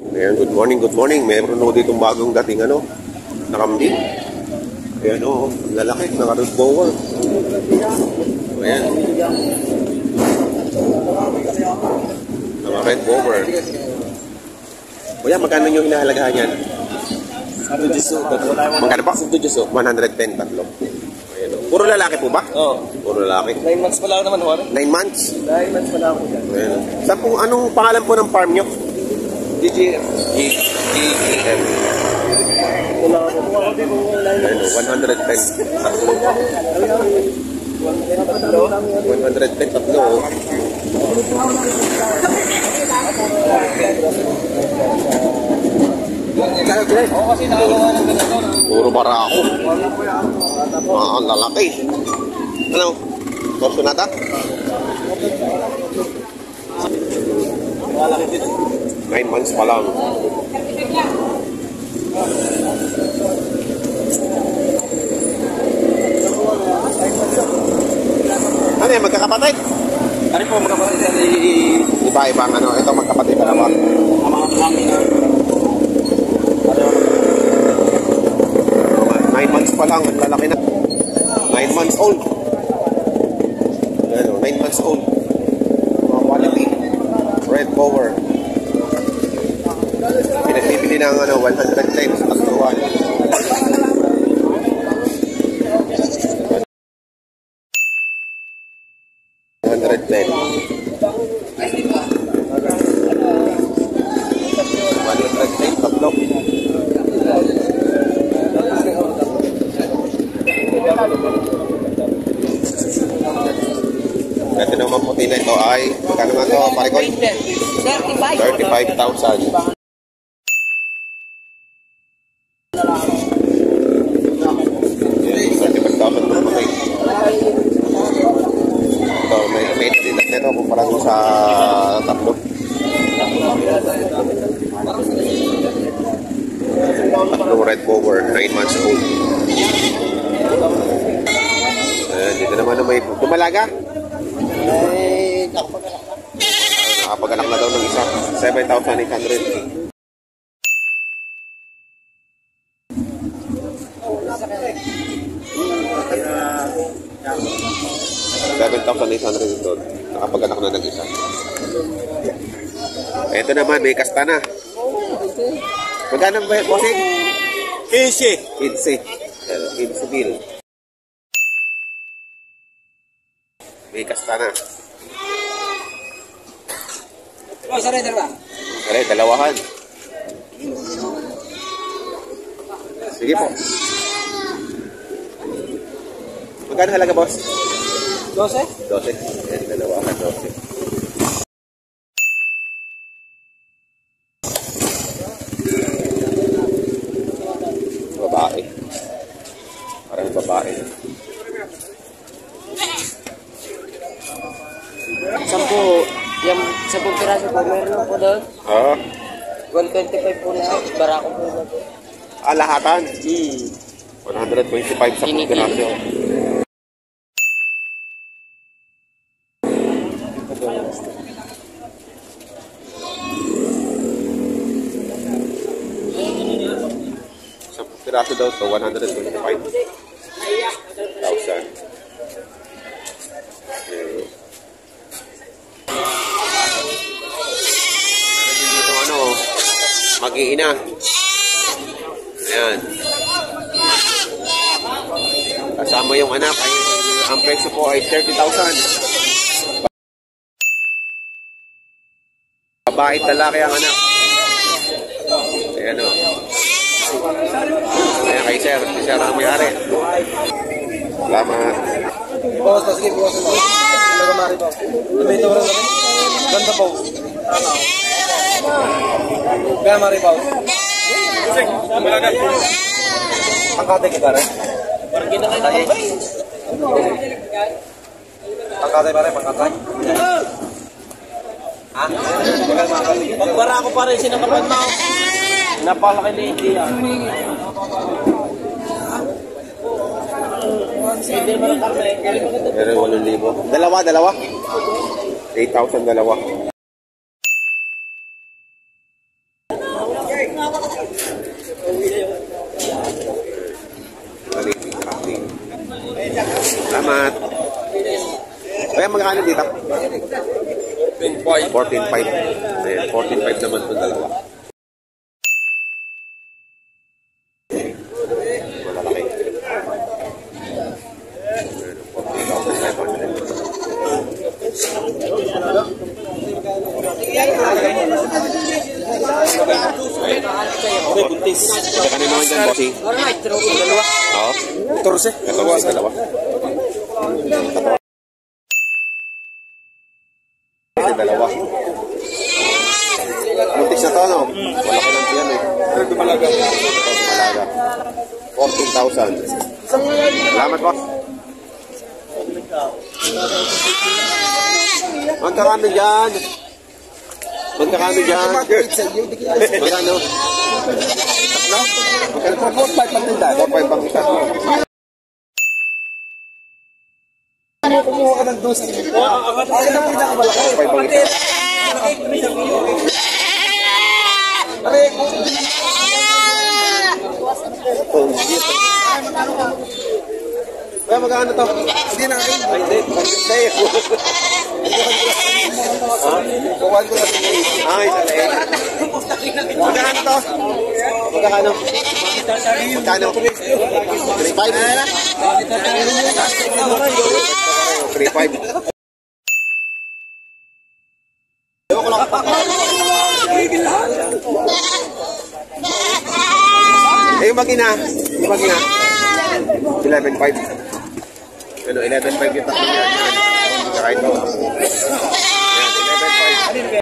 Ayan, good morning, good morning. Meron na dito bagong dating na kambing. Ayan lalaki, naka-red bower. Ayan. Naka-red bower. Kuya, magkano yung inahalagahan yan? Magkano pa? 110 tatlo. Ayan, puro lalaki po ba? Oo. Puro lalaki. 9 months pa lang naman, Juan. 9 months? 9 months pa lang ako dyan. Ayan. Saan po, anong pangalan po ng farm nyo? GGM. GGM. Wala ako. Kung ako din kung 9 Ayan, 110 tatlo. Oo, kasi nakagawa ng ganito. Puro barako. Ang lalaki. Ano? Torso nata? 9 months pa lang. Ano yan? Magkakapatid? Ano po magkapatid yan? Iba-ibang ito magkapatid ka naman. Mga kami na. 9 months pa lang, ang lalaki na. 9 months old. 9 months old. Mga quality. Red power. Pinagbibili ng 100 times tatluan. Ito naman puti na ito ay magkano nga ito, Parikoy? 35,000. Ito, may edad nito kumpara doon sa tatlo. Tatlong red bower, 9 months old. Dito naman may dumalaga. Nakapag-anak na daw ng isa. 7,800. $7,800 nakapag-anak na ng isa. Ito naman, may kastana. Magkano ba yun, bossing? 15 bill. May kastana. Surrender ba? Kaya, dalawahan. Sige po. Magkano halaga, boss? 12? 12. Yan, dalawahan, 12. Babae. Parang babae. 10 piraso po, meron po doon. 125 po lahat, barako po na po. Lahatan? 125 sa piraso. Sa piraso daw to 125,000. Mag-iina. Ayan. Kasama yung anak. Ang presyo po ay 30,000. Babae at lalaki ang anak. Ayan o. Ayan kay sir. Si sir ang may-ari. Salamat. Bawas na, sige, bawas na. Nagamari ba? Dito rin naman. Ganda po. Kaya maribaw. Pangkatay kita rin. Pangkatay pa rin, pangkatay. Ha? Pagbara ko pa rin, sinapapad mo. Napalaki na hindi yan. Pero 8,000. Dalawa. 8,000 dalawa. Salamat. Kaya magkano dito? 14.5. Ayan, 14.5 naman itong dalawa. Malalaki. Saka na naman dyan, bossing. Oo. 14. Dalawa. Dalawa. Muntis na to, no? Malaki lang yan, eh. Malaga. 14,000. Salamat, boss. Magkakami dyan. Magkakami dyan. Magkano? Magkano? 4.5 pang tinda. 4.5 pang isa. Kumuha ka ng 12. Ay, na pinakamalaki. 4.5 pang isa. Kaya magkano to? Hindi na akin. Ay, hindi. Sa'yo. Kuhaan ko na. Ay, sa'yo. Magkano to? Magkano? Magkano? 3.5? 3.5. Eh, yung magina. 11.5. Ano, 11.5 yung tatlo yan. Saka ito. Ayan, 11.5.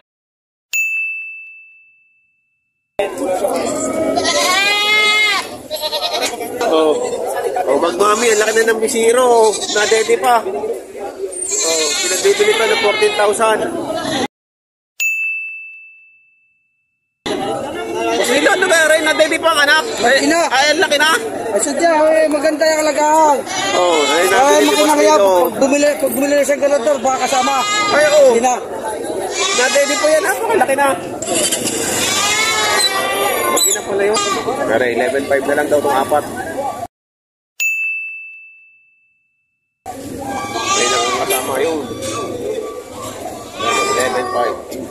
Oh, magmami, ang laki na ng bisiro. Nadede pa. Oh, pinagbibili pa ng 14,000. Kasi ano ba rin, nadede pa ang anak? Ay, ang laki na. Ay, sadya, maganda yung alagaan. Oh, ay, Ay, nabili makina ko kaya, dito. bumili na siyang ganador, baka kasama. Ay, oh. Hindi na. Nadede po yan, napakalaki na. Laki na pala yun. Pero 11.5 na lang daw itong apat. May nakakasama yun. 11.5.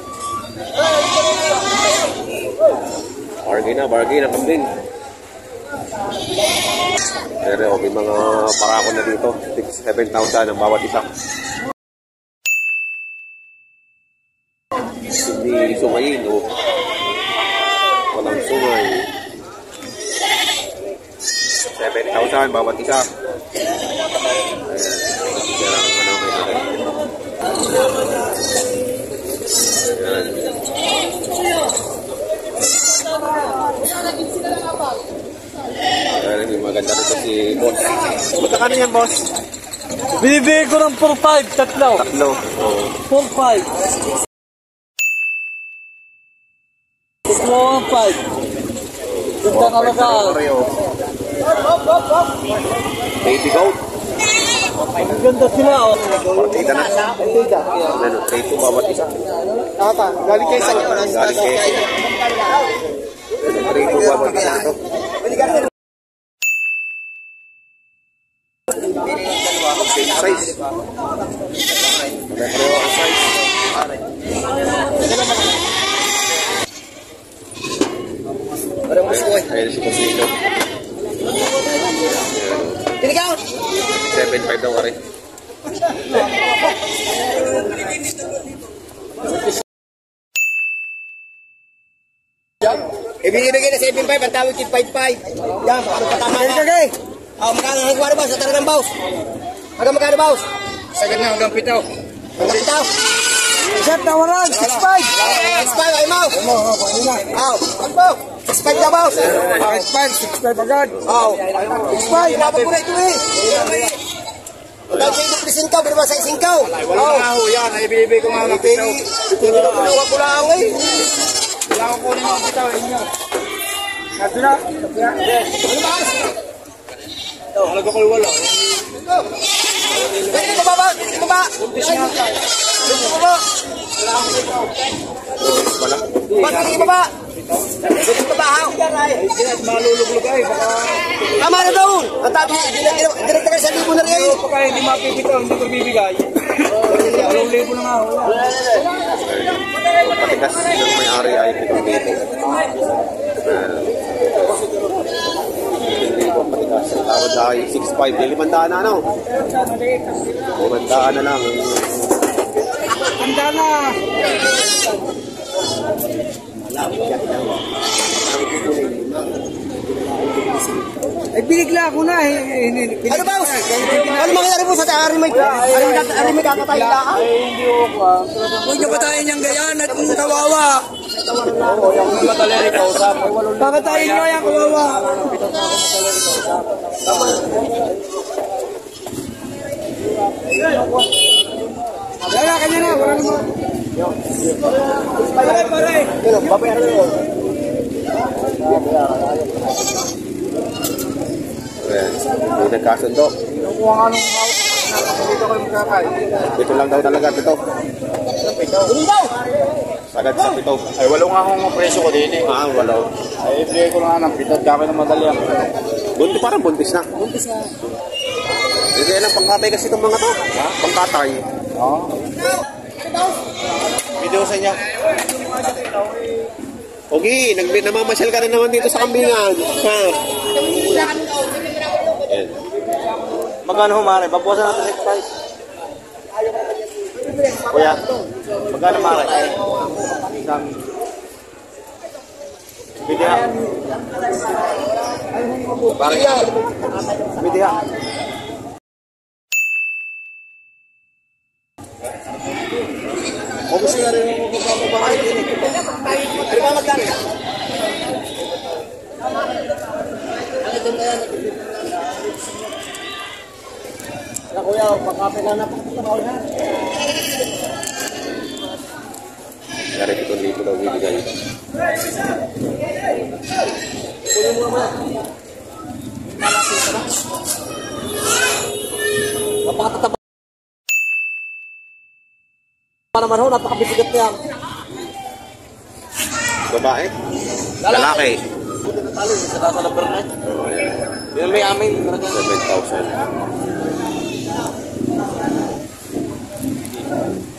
Bargain na kambing. Pero may mga parako na dito. 7,000 ang bawat isa. Hindi sungayin, oh. Walang sungay. 7,000 bawat isa. Ayan, yung maganda nito si boss. Magkakano yan, boss? Binibigay ko ng 4.5, tatlo. Tatlo. Oh. 4.5. 4.5. Ganda na lagaan. Baby goat. Ang ganda sila, oh. Partida na. Ano, 3 bawat isa. Tata, galing kayo sa Galing kayo. 3 bawat isa ito. Same size. Pareho ang size. Ayan si Coslito. Tinigaw! 7.5 daw ka rin. Ibigay na 7.5, ang tawag kit 5.5. Yan, patama na. Magkano ang hagwari ba sa talagang baus? Hanggang magkano baus? Sagad na hanggang 7. Hanggang 7? Isat na waran, 6.5. 6.5, ay mo? Oo, ano po? 6.5 na baus. 6.5 agad. Oo. 6.5. Pinapag ko na ito eh. Dahil kayo duplisin ka, pero ba sa ising ka? Wala nga ho yan, ibibigay ko nga ng pitaw. Pinuha ko lang eh. Wala ko kunin ng pitaw inyo. Sabi na. Ano ba? Halaga ko wala. Pwede ka ba? Pwede ka ba? Pwede ka ba? Wala. Ba't pwede ka ba? Ito pa bahaw. Maluluglog ay, baka... Tama na daw. Ang tabi, direkta ka sa libo na rin. Baka hindi mapipitaw, hindi ko bibigay. 2,000 na nga. Patigas ng may-ari ay 7,000. Patigas. Ang tawad ay 6,500. 500 na ano? 500 na lang. Handa na! Ay, binigla ako na. Ano ba? Ano mangyari po sa ari may kakatay na ka? Huwag niyo patayin niyang gayan at kawawa. Kakatayin niyo yung kawawa. Wala kanya na, wala naman. Pare. Babayaran na yun. Ayan. May nagkasundo. Kinukuha nga nung hawak. Dito kayo magkakain. Ito lang daw talaga. Ito. Hindi daw. Sagad sa 7. Ay, walo nga akong presyo ko din eh. Walaw. Ay, ibigay ko lang ng 7. Kami na madali ang Buntis, parang buntis na. Hindi lang pangkatay kasi itong mga to. Pangkatay. Oo. Video sa inyo. Okay, namamasyal ka na naman dito sa kambingan. Ha? Ayan. Magkano humari? Babawasan natin sa price. Kuya, magkano mara? Isang... Bidya. Bidya. Bidya. Gusto na rin yung magbabahay din eh. Ano ba magkano? Na kuya, pagkape na napakatabaw na. Kaya ito dito daw bibigay. Kunin mo naman. Malapit ka na. Napakatataba. Naman ho, napakabisigat niya. Babae? Lalaki? Talo, sa tasa na bernet. Yan may amin. 7,000.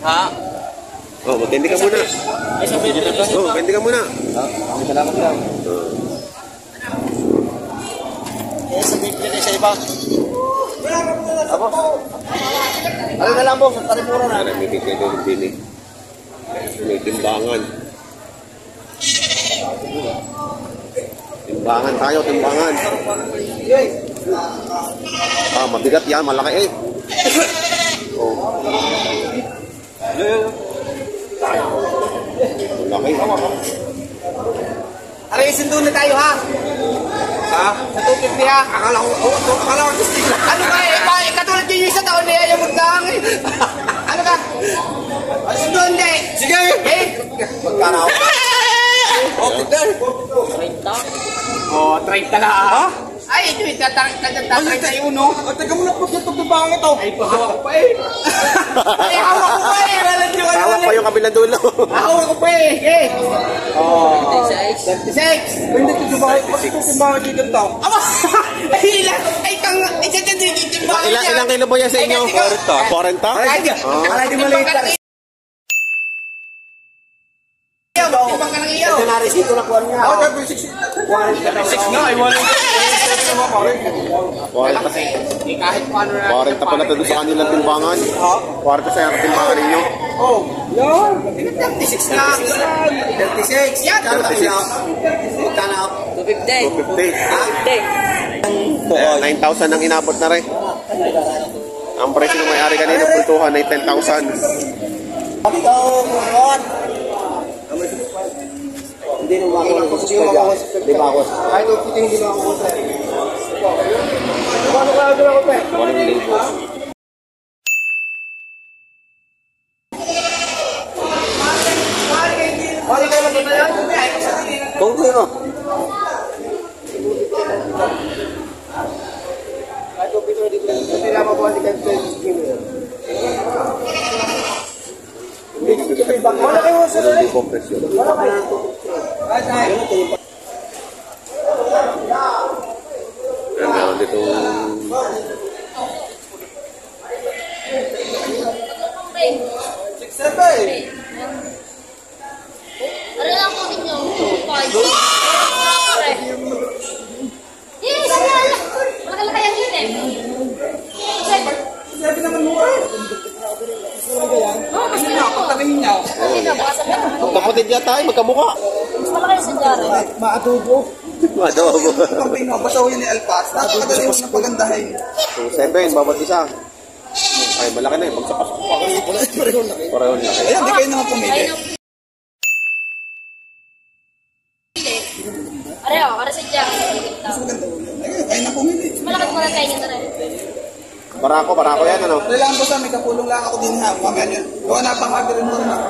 Ha? Oh, magtindi ka muna. Ay, sabi dito to. Oh, magtindi ka muna. Salamat lang. Eh, sabihin ko sa iba. Ako? Ano na lang po, sa taripura na. Para may bigay doon din eh. May timbangan. Timbangan tayo, timbangan. Mabigat yan, malaki eh. Oh. Malaki. Arisin doon na tayo ha. Ha? Sa 250 ha. Akala ko gusto nila. Ano ka eh? Katulad din yung isa taon na yung magdang eh. Ano ka? Arisin doon de. Sige. Eh? Magkano? Okay there. 30? Oh, 30 na ha? Ay, ito yung tatang-31 no? At taga mo na po sa tubang ito. Ay, pahawak ko pa eh. Ay, hawak ko pa eh. Hawak pa yung kabilang dulo. Hawak ko pa eh. Oh. 36. Hindi ko subahay. Bakit ko subahay dito ito? Aba! Ay, ilan? Ay, isa dyan din yung timbangan niya. Ilang kilo ba yan sa inyo? 40? Ay, di maliit ka rin. Timbang ka ng iyo. Ito na resito na kuha niya. Ako, 36 na. Ay, wala. 40. Kahit paano na. 40 pala ito sa kanilang timbangan. 40 sa timbangan ninyo. Oh, yan. 36 na. 36. Yan. 250. 50. 9,000 ang inabot na rin. Ang presyo ng may-ari kanina pultuhan ay 10,000. Ito, Ron. Hindi nung ako. Hindi ba ako? Kahit hindi na ako. Ano ka ako pe? 1,000. Bali kayo lang na yan. Kung sino? Hindi na mabuha ni Kanto. Wala kayo sa Hindi po presyo. Meron dito. Ano lang po ninyo? 5. Yes! Makalala kayang item. Sabi naman mo eh. Oo, mas nila po. Pagtatingin niya. Hindi na, baka sabihin. Magkapatid yata ay magkamukha. Mas malaki yung sandara. Maadobo. Adobo. Pagpino, basta yun ni Alpas. Nakakadali mo ng pagandahin. 2.7 bawat isa. Ay, malaki na yun. Pagsapas ko. Pareho laki. Pareho laki. Ayan, di kayo naman pumili. Ayun ang... Pareho, para sa Jack. Mas maganda yun. Ayun, kayo na pumili. Malaki ko lang kayo niya na rin. Barako yan ano. Kailangan ko sa may kapulong lang ako din ha. Mamaya niya. Gawa napakagaling mo rin ako.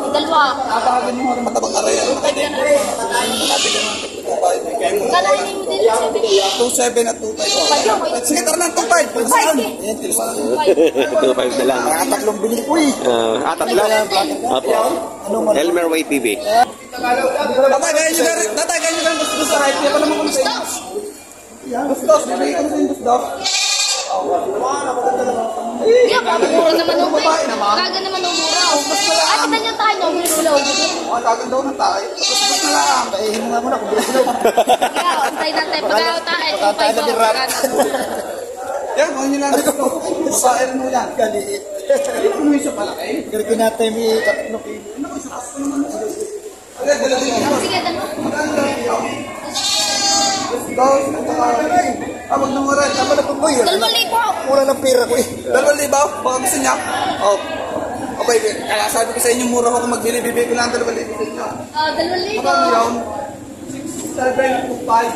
Dalawa. Napakagaling mo rin matabang arayan. Pwede na rin. Kala rin mo din yung 2.7 at 2.5. Sige, tara lang, 2.5. Saan? Ayan, tilsa lang. 2.5 na lang. Tatlong binili ko eh. Tatlo. Apo. Elmer Way TV. Tatagayin nyo na rin. Tatagayin nyo na rin. Gusto sa right. Kaya pala mo kung sa inyo. Bustos. Bibigay ko na sa inyo, bustos. Yeah, mura naman ang kaga naman ang mura. At kita nyo tayo, no? Mula Kaganda ko na tayo. Tapos mas na lang. Pahihin mo nga muna kung bilhin mo. kaya, antay natin. Pagkakaw tayo, 2.5. Yan, kung nyo lang ito. Babae mo yan. Kaliit. Ano yung isa palaki? Garkin natin may tatlong kilo. Agad, dala din yun. Sige, dalawa. Dos, wag na mura. Tama na po boy. 2,000. Mura ng pera ko eh. 2,000? Baka gusto niya? Oh. Okay, kaya sabi ko sa inyo, mura ko kung magbili, bibigay ko lang 2,000 sa inyo. 2,000. Magkano yun? 6, 7, 2, 5.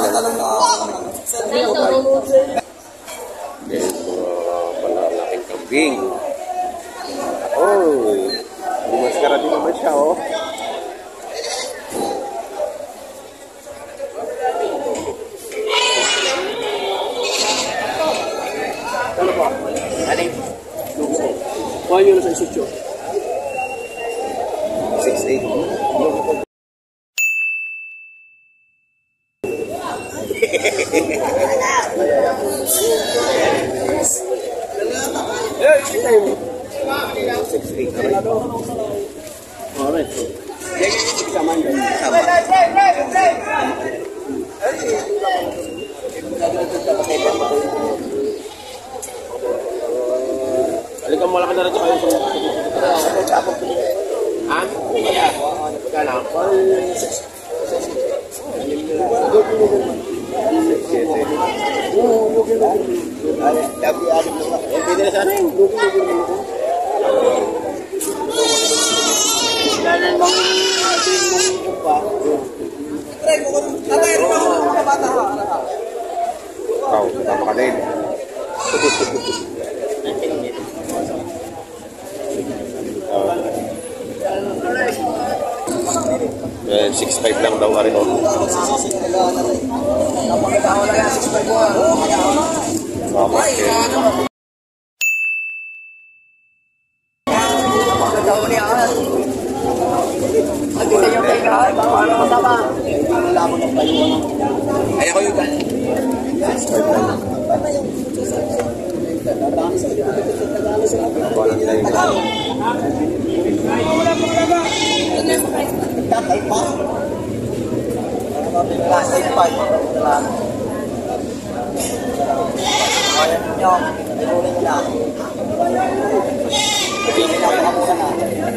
Talang na ako. Yes, palalaking kambing. Oh, bumaskara din naman siya, oh. Ano po? Aling? Kuha nyo na sa isutyo. 6'8". Eh, kita yun. 6'8". Alright. Sama nyo. Alikan mo lang na rin kayo sa ha? Kala? Ikaw, tama ka din. Well, 6'5" lang daw rin. Ayaw ko yun. Tatay pa. Tatay pa. Ayan nyo. Inulit na.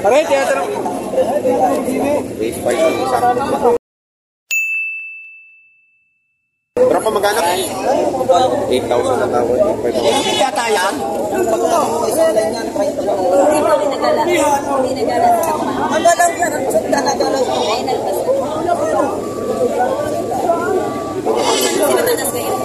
Pare, teatro. Base 5 lang isa. Pero pa magkano? 8,000 na tawad. 8,500. Hindi yata yan. Hindi nagala sa kapal. Ang galang yan. Ang nagalaw ko. Ay, nalpas na. Sinatanas kayo.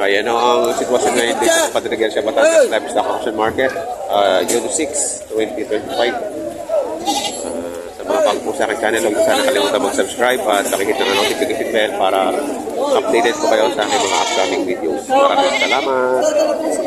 Ayan ang sitwasyon ngayon dito sa Padre Garcia Batangas Livestock Auction Market. June 6, 2025. bago po sa aking channel, huwag niyo sana kalimutan mag-subscribe at pakihit ng notification bell para updated po kayo sa aking mga upcoming videos. Maraming salamat!